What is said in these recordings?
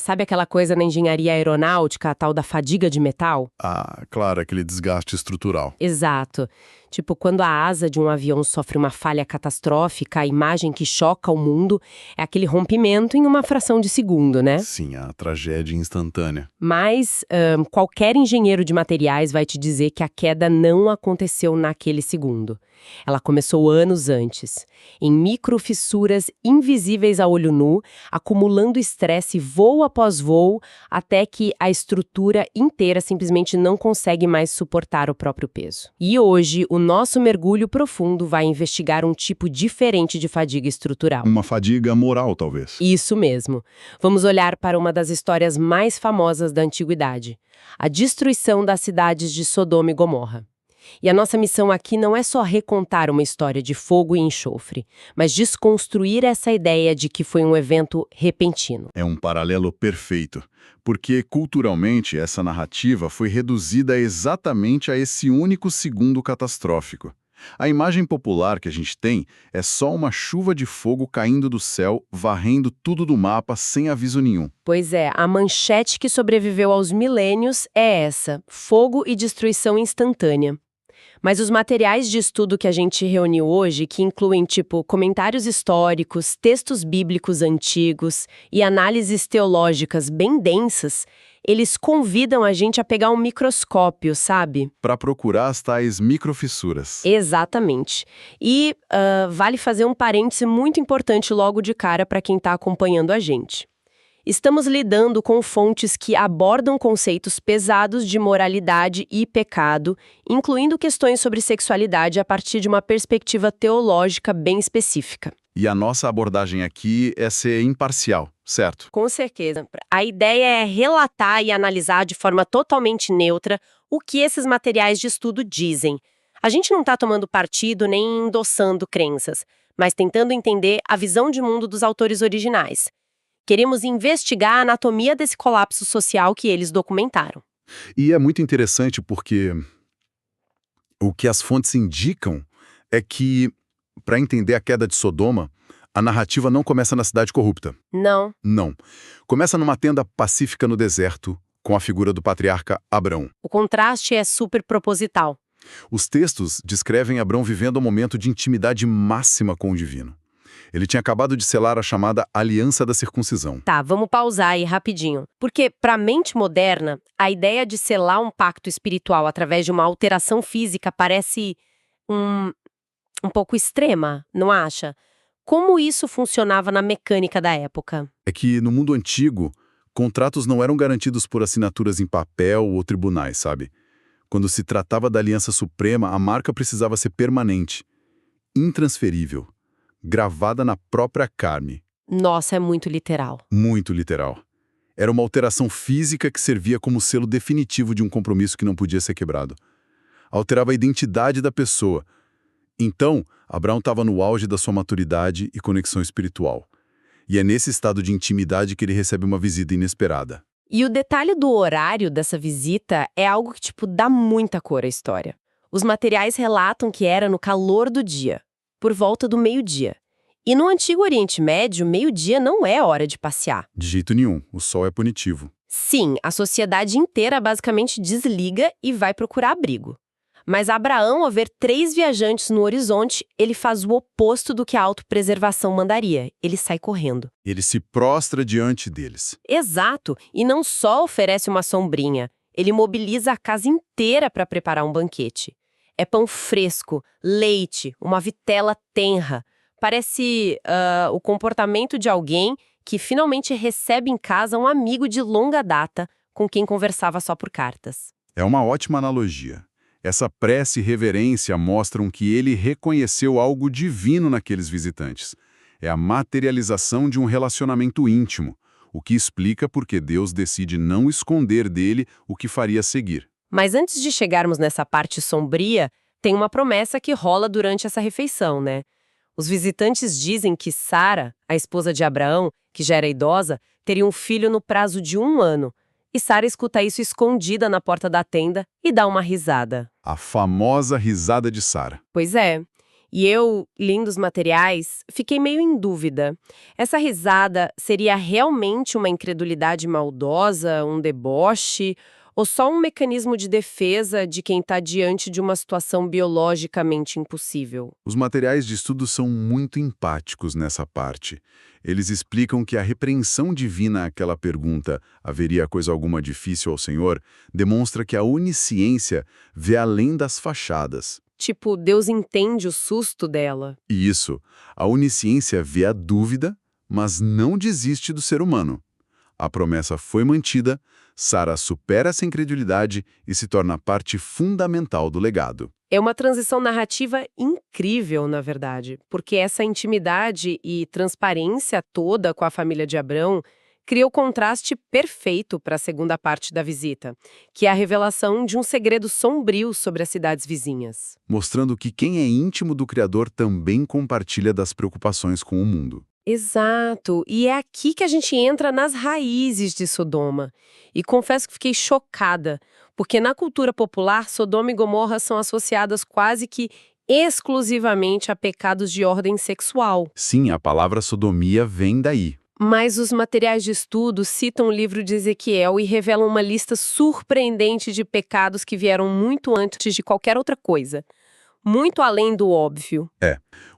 Sabe aquela coisa na engenharia aeronáutica, a tal da fadiga de metal? Ah, claro, aquele desgaste estrutural. Exato. Tipo, quando a asa de um avião sofre uma falha catastrófica, a imagem que choca o mundo é aquele rompimento em uma fração de segundo, né? Sim, a tragédia instantânea. Mas qualquer engenheiro de materiais vai te dizer que a queda não aconteceu naquele segundo. Ela começou anos antes, em microfissuras invisíveis a olho nu, acumulando estresse voo após voo, até que a estrutura inteira simplesmente não consegue mais suportar o próprio peso. E hoje, o nosso mergulho profundo vai investigar um tipo diferente de fadiga estrutural. Uma fadiga moral, talvez. Isso mesmo. Vamos olhar para uma das histórias mais famosas da antiguidade, a destruição das cidades de Sodoma e Gomorra. E a nossa missão aqui não é só recontar uma história de fogo e enxofre, mas desconstruir essa ideia de que foi um evento repentino. É um paralelo perfeito, porque culturalmente essa narrativa foi reduzida exatamente a esse único segundo catastrófico. A imagem popular que a gente tem é só uma chuva de fogo caindo do céu, varrendo tudo do mapa sem aviso nenhum. Pois é, a manchete que sobreviveu aos milênios é essa: fogo e destruição instantânea. Mas os materiais de estudo que a gente reuniu hoje, que incluem, tipo, comentários históricos, textos bíblicos antigos e análises teológicas bem densas, eles convidam a gente a pegar um microscópio, sabe? Para procurar as tais microfissuras. Exatamente. E vale fazer um parêntese muito importante logo de cara para quem está acompanhando a gente. Estamos lidando com fontes que abordam conceitos pesados de moralidade e pecado, incluindo questões sobre sexualidade a partir de uma perspectiva teológica bem específica. E a nossa abordagem aqui é ser imparcial, certo? Com certeza. A ideia é relatar e analisar de forma totalmente neutra o que esses materiais de estudo dizem. A gente não está tomando partido nem endossando crenças, mas tentando entender a visão de mundo dos autores originais. Queremos investigar a anatomia desse colapso social que eles documentaram. E é muito interessante porque o que as fontes indicam é que, para entender a queda de Sodoma, a narrativa não começa na cidade corrupta. Não. Não. Começa numa tenda pacífica no deserto, com a figura do patriarca Abrão. O contraste é super proposital. Os textos descrevem Abrão vivendo um momento de intimidade máxima com o divino. Ele tinha acabado de selar a chamada Aliança da Circuncisão. Tá, vamos pausar aí rapidinho. Porque, para a mente moderna, a ideia de selar um pacto espiritual através de uma alteração física parece um pouco extrema, não acha? Como isso funcionava na mecânica da época? É que, no mundo antigo, contratos não eram garantidos por assinaturas em papel ou tribunais, sabe? Quando se tratava da Aliança Suprema, a marca precisava ser permanente, intransferível, gravada na própria carne. Nossa, é muito literal. Muito literal. Era uma alteração física que servia como selo definitivo de um compromisso que não podia ser quebrado. Alterava a identidade da pessoa. Então, Abraão estava no auge da sua maturidade e conexão espiritual. E é nesse estado de intimidade que ele recebe uma visita inesperada. E o detalhe do horário dessa visita é algo que, dá muita cor à história. Os materiais relatam que era no calor do dia, por volta do meio-dia. E no Antigo Oriente Médio, meio-dia não é hora de passear. De jeito nenhum, o sol é punitivo. Sim, a sociedade inteira basicamente desliga e vai procurar abrigo. Mas Abraão, ao ver 3 viajantes no horizonte, ele faz o oposto do que a autopreservação mandaria. Ele sai correndo. Ele se prostra diante deles. Exato, e não só oferece uma sombrinha, ele mobiliza a casa inteira para preparar um banquete. É pão fresco, leite, uma vitela tenra. Parece o comportamento de alguém que finalmente recebe em casa um amigo de longa data com quem conversava só por cartas. É uma ótima analogia. Essa prece e reverência mostram que ele reconheceu algo divino naqueles visitantes. É a materialização de um relacionamento íntimo, o que explica por que Deus decide não esconder dele o que faria seguir. Mas antes de chegarmos nessa parte sombria, tem uma promessa que rola durante essa refeição, né? Os visitantes dizem que Sara, a esposa de Abraão, que já era idosa, teria um filho no prazo de 1 ano. E Sara escuta isso escondida na porta da tenda e dá uma risada. A famosa risada de Sara. Pois é. E eu, lendo os materiais, fiquei meio em dúvida. Essa risada seria realmente uma incredulidade maldosa, um deboche, ou só um mecanismo de defesa de quem está diante de uma situação biologicamente impossível? Os materiais de estudo são muito empáticos nessa parte. Eles explicam que a repreensão divina àquela pergunta, haveria coisa alguma difícil ao Senhor, demonstra que a onisciência vê além das fachadas. Tipo, Deus entende o susto dela. E isso, a onisciência vê a dúvida, mas não desiste do ser humano. A promessa foi mantida, Sara supera essa incredulidade e se torna parte fundamental do legado. É uma transição narrativa incrível, na verdade, porque essa intimidade e transparência toda com a família de Abrão cria o contraste perfeito para a segunda parte da visita, que é a revelação de um segredo sombrio sobre as cidades vizinhas. Mostrando que quem é íntimo do Criador também compartilha das preocupações com o mundo. Exato, e é aqui que a gente entra nas raízes de Sodoma. E confesso que fiquei chocada, porque na cultura popular, Sodoma e Gomorra são associadas quase que exclusivamente a pecados de ordem sexual. Sim, a palavra sodomia vem daí. Mas os materiais de estudo citam o livro de Ezequiel e revelam uma lista surpreendente de pecados que vieram muito antes de qualquer outra coisa. Muito além do óbvio.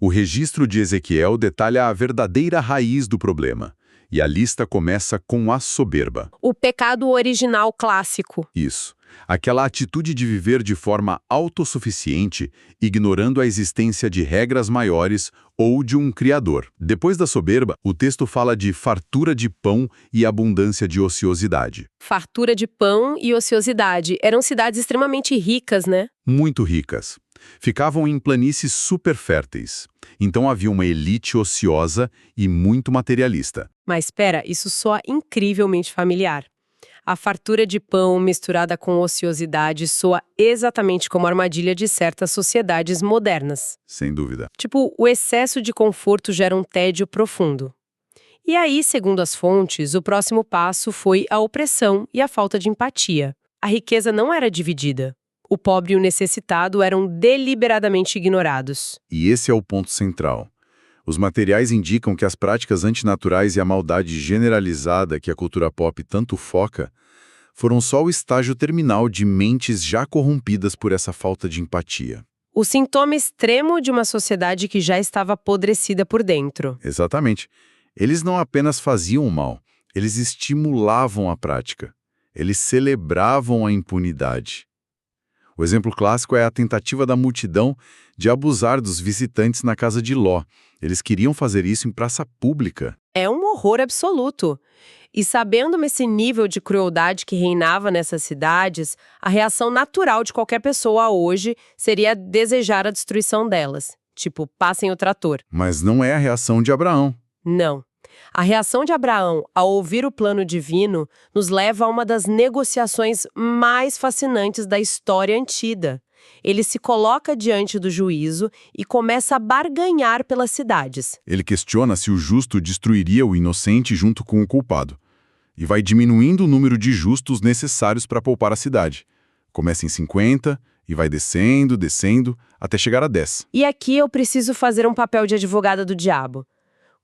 O registro de Ezequiel detalha a verdadeira raiz do problema. E a lista começa com a soberba. O pecado original clássico. Isso. Aquela atitude de viver de forma autossuficiente, ignorando a existência de regras maiores ou de um criador. Depois da soberba, o texto fala de fartura de pão e abundância de ociosidade. Fartura de pão e ociosidade. Eram cidades extremamente ricas, né? Muito ricas. Ficavam em planícies super férteis. Então havia uma elite ociosa e muito materialista. Mas espera, isso soa incrivelmente familiar. A fartura de pão misturada com ociosidade soa exatamente como a armadilha de certas sociedades modernas. Sem dúvida. Tipo, o excesso de conforto gera um tédio profundo. E aí, segundo as fontes, o próximo passo foi a opressão e a falta de empatia. A riqueza não era dividida. O pobre e o necessitado eram deliberadamente ignorados. E esse é o ponto central. Os materiais indicam que as práticas antinaturais e a maldade generalizada que a cultura pop tanto foca foram só o estágio terminal de mentes já corrompidas por essa falta de empatia. O sintoma extremo de uma sociedade que já estava apodrecida por dentro. Exatamente. Eles não apenas faziam o mal, eles estimulavam a prática. Eles celebravam a impunidade. O exemplo clássico é a tentativa da multidão de abusar dos visitantes na casa de Ló. Eles queriam fazer isso em praça pública. É um horror absoluto. E sabendo esse nível de crueldade que reinava nessas cidades, a reação natural de qualquer pessoa hoje seria desejar a destruição delas. Tipo, passem o trator. Mas não é a reação de Abraão. Não. A reação de Abraão ao ouvir o plano divino nos leva a uma das negociações mais fascinantes da história antiga. Ele se coloca diante do juízo e começa a barganhar pelas cidades. Ele questiona se o justo destruiria o inocente junto com o culpado. E vai diminuindo o número de justos necessários para poupar a cidade. Começa em 50 e vai descendo, até chegar a 10. E aqui eu preciso fazer um papel de advogada do diabo.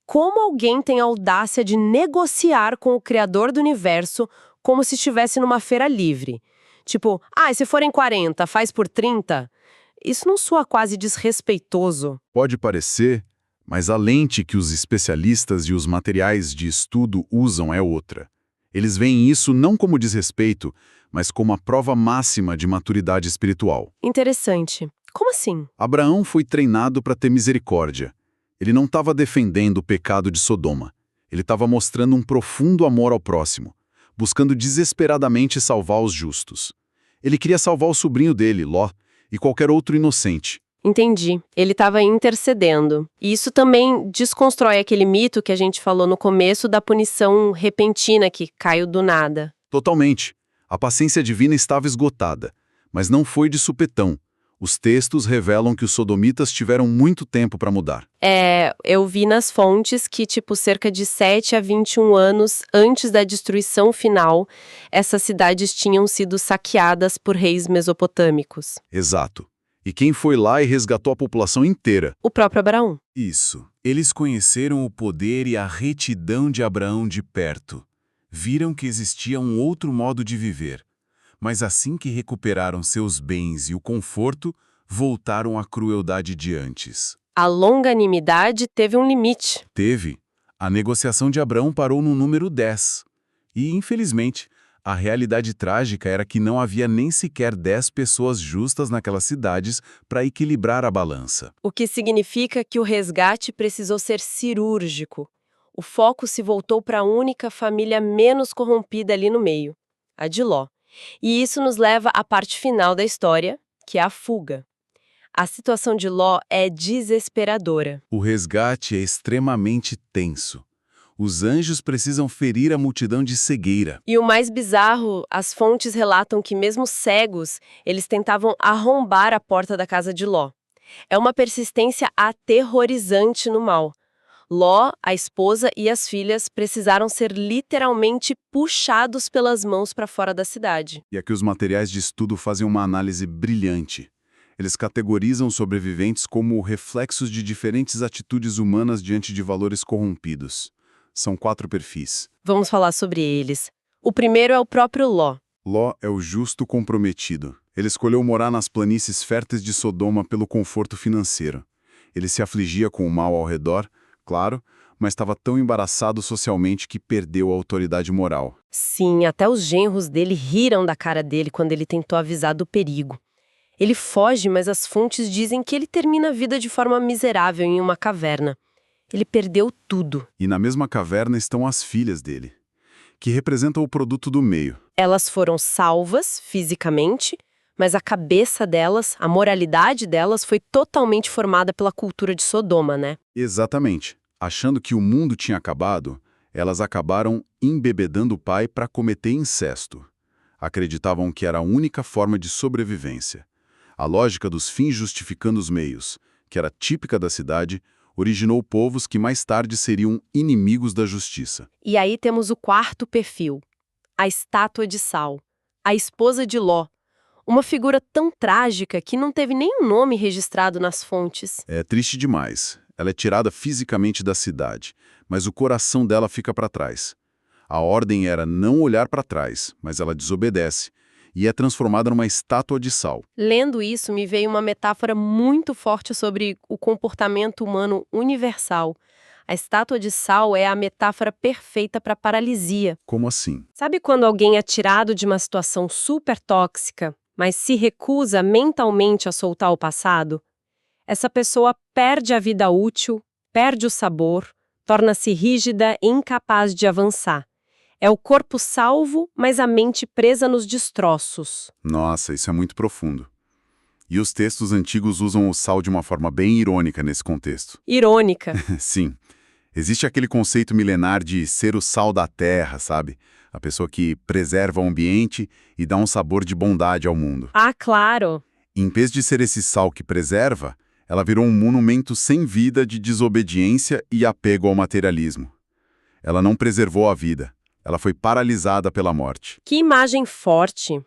Como alguém tem a audácia de negociar com o Criador do Universo como se estivesse numa feira livre? Tipo, e se forem 40, faz por 30? Isso não soa quase desrespeitoso? Pode parecer, mas a lente que os especialistas e os materiais de estudo usam é outra. Eles veem isso não como desrespeito, mas como a prova máxima de maturidade espiritual. Interessante. Como assim? Abraão foi treinado para ter misericórdia. Ele não estava defendendo o pecado de Sodoma. Ele estava mostrando um profundo amor ao próximo, buscando desesperadamente salvar os justos. Ele queria salvar o sobrinho dele, Ló, e qualquer outro inocente. Entendi. Ele estava intercedendo. E isso também desconstrói aquele mito que a gente falou no começo da punição repentina que caiu do nada. Totalmente. A paciência divina estava esgotada, mas não foi de supetão. Os textos revelam que os sodomitas tiveram muito tempo para mudar. Eu vi nas fontes que, cerca de 7 a 21 anos antes da destruição final, essas cidades tinham sido saqueadas por reis mesopotâmicos. Exato. E quem foi lá e resgatou a população inteira? O próprio Abraão. Isso. Eles conheceram o poder e a retidão de Abraão de perto. Viram que existia um outro modo de viver. Mas assim que recuperaram seus bens e o conforto, voltaram à crueldade de antes. A longanimidade teve um limite. Teve. A negociação de Abraão parou no número 10. E, infelizmente, a realidade trágica era que não havia nem sequer 10 pessoas justas naquelas cidades para equilibrar a balança. O que significa que o resgate precisou ser cirúrgico. O foco se voltou para a única família menos corrompida ali no meio, a de Ló. E isso nos leva à parte final da história, que é a fuga. A situação de Ló é desesperadora. O resgate é extremamente tenso. Os anjos precisam ferir a multidão de cegueira. E o mais bizarro, as fontes relatam que mesmo cegos, eles tentavam arrombar a porta da casa de Ló. É uma persistência aterrorizante no mal. Ló, a esposa e as filhas precisaram ser literalmente puxados pelas mãos para fora da cidade. E aqui os materiais de estudo fazem uma análise brilhante. Eles categorizam sobreviventes como reflexos de diferentes atitudes humanas diante de valores corrompidos. São 4 perfis. Vamos falar sobre eles. O primeiro é o próprio Ló. Ló é o justo comprometido. Ele escolheu morar nas planícies férteis de Sodoma pelo conforto financeiro. Ele se afligia com o mal ao redor, claro, mas estava tão embaraçado socialmente que perdeu a autoridade moral. Sim, até os genros dele riram da cara dele quando ele tentou avisar do perigo. Ele foge, mas as fontes dizem que ele termina a vida de forma miserável em uma caverna. Ele perdeu tudo. E na mesma caverna estão as filhas dele, que representam o produto do meio. Elas foram salvas fisicamente, mas a cabeça delas, a moralidade delas foi totalmente formada pela cultura de Sodoma, né? Exatamente. Achando que o mundo tinha acabado, elas acabaram embebedando o pai para cometer incesto. Acreditavam que era a única forma de sobrevivência. A lógica dos fins justificando os meios, que era típica da cidade, originou povos que mais tarde seriam inimigos da justiça. E aí temos o quarto perfil, a estátua de sal, a esposa de Ló. Uma figura tão trágica que não teve nenhum nome registrado nas fontes. É triste demais. Ela é tirada fisicamente da cidade, mas o coração dela fica para trás. A ordem era não olhar para trás, mas ela desobedece e é transformada numa estátua de sal. Lendo isso, me veio uma metáfora muito forte sobre o comportamento humano universal. A estátua de sal é a metáfora perfeita para paralisia. Como assim? Sabe quando alguém é tirado de uma situação super tóxica, mas se recusa mentalmente a soltar o passado? Essa pessoa perde a vida útil, perde o sabor, torna-se rígida e incapaz de avançar. É o corpo salvo, mas a mente presa nos destroços. Nossa, isso é muito profundo. E os textos antigos usam o sal de uma forma bem irônica nesse contexto. Irônica. Sim. Existe aquele conceito milenar de ser o sal da terra, sabe? A pessoa que preserva o ambiente e dá um sabor de bondade ao mundo. Ah, claro. Em vez de ser esse sal que preserva, ela virou um monumento sem vida de desobediência e apego ao materialismo. Ela não preservou a vida. Ela foi paralisada pela morte. Que imagem forte!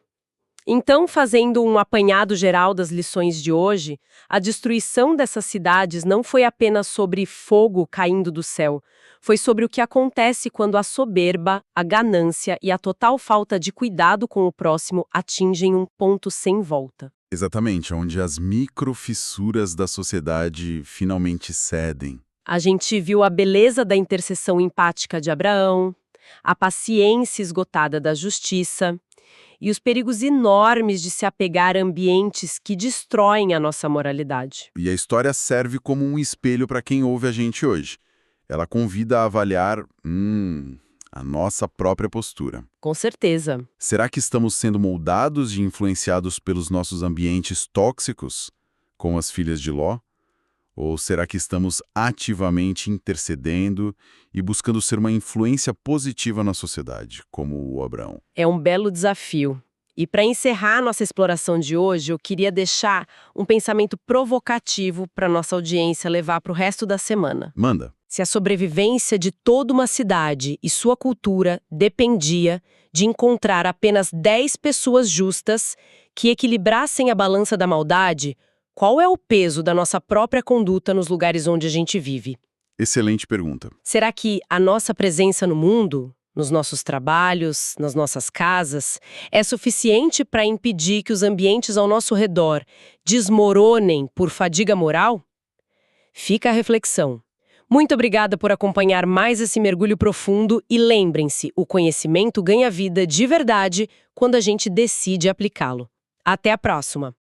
Então, fazendo um apanhado geral das lições de hoje, a destruição dessas cidades não foi apenas sobre fogo caindo do céu, foi sobre o que acontece quando a soberba, a ganância e a total falta de cuidado com o próximo atingem um ponto sem volta. Exatamente, onde as microfissuras da sociedade finalmente cedem. A gente viu a beleza da intercessão empática de Abraão, a paciência esgotada da justiça e os perigos enormes de se apegar a ambientes que destroem a nossa moralidade. E a história serve como um espelho para quem ouve a gente hoje. Ela convida a avaliar, a nossa própria postura. Com certeza. Será que estamos sendo moldados e influenciados pelos nossos ambientes tóxicos, como as filhas de Ló? Ou será que estamos ativamente intercedendo e buscando ser uma influência positiva na sociedade, como o Abraão? É um belo desafio. E para encerrar nossa exploração de hoje, eu queria deixar um pensamento provocativo para nossa audiência levar para o resto da semana. Manda. Se a sobrevivência de toda uma cidade e sua cultura dependia de encontrar apenas 10 pessoas justas que equilibrassem a balança da maldade, qual é o peso da nossa própria conduta nos lugares onde a gente vive? Excelente pergunta. Será que a nossa presença no mundo, nos nossos trabalhos, nas nossas casas, é suficiente para impedir que os ambientes ao nosso redor desmoronem por fadiga moral? Fica a reflexão. Muito obrigada por acompanhar mais esse mergulho profundo e lembrem-se, o conhecimento ganha vida de verdade quando a gente decide aplicá-lo. Até a próxima!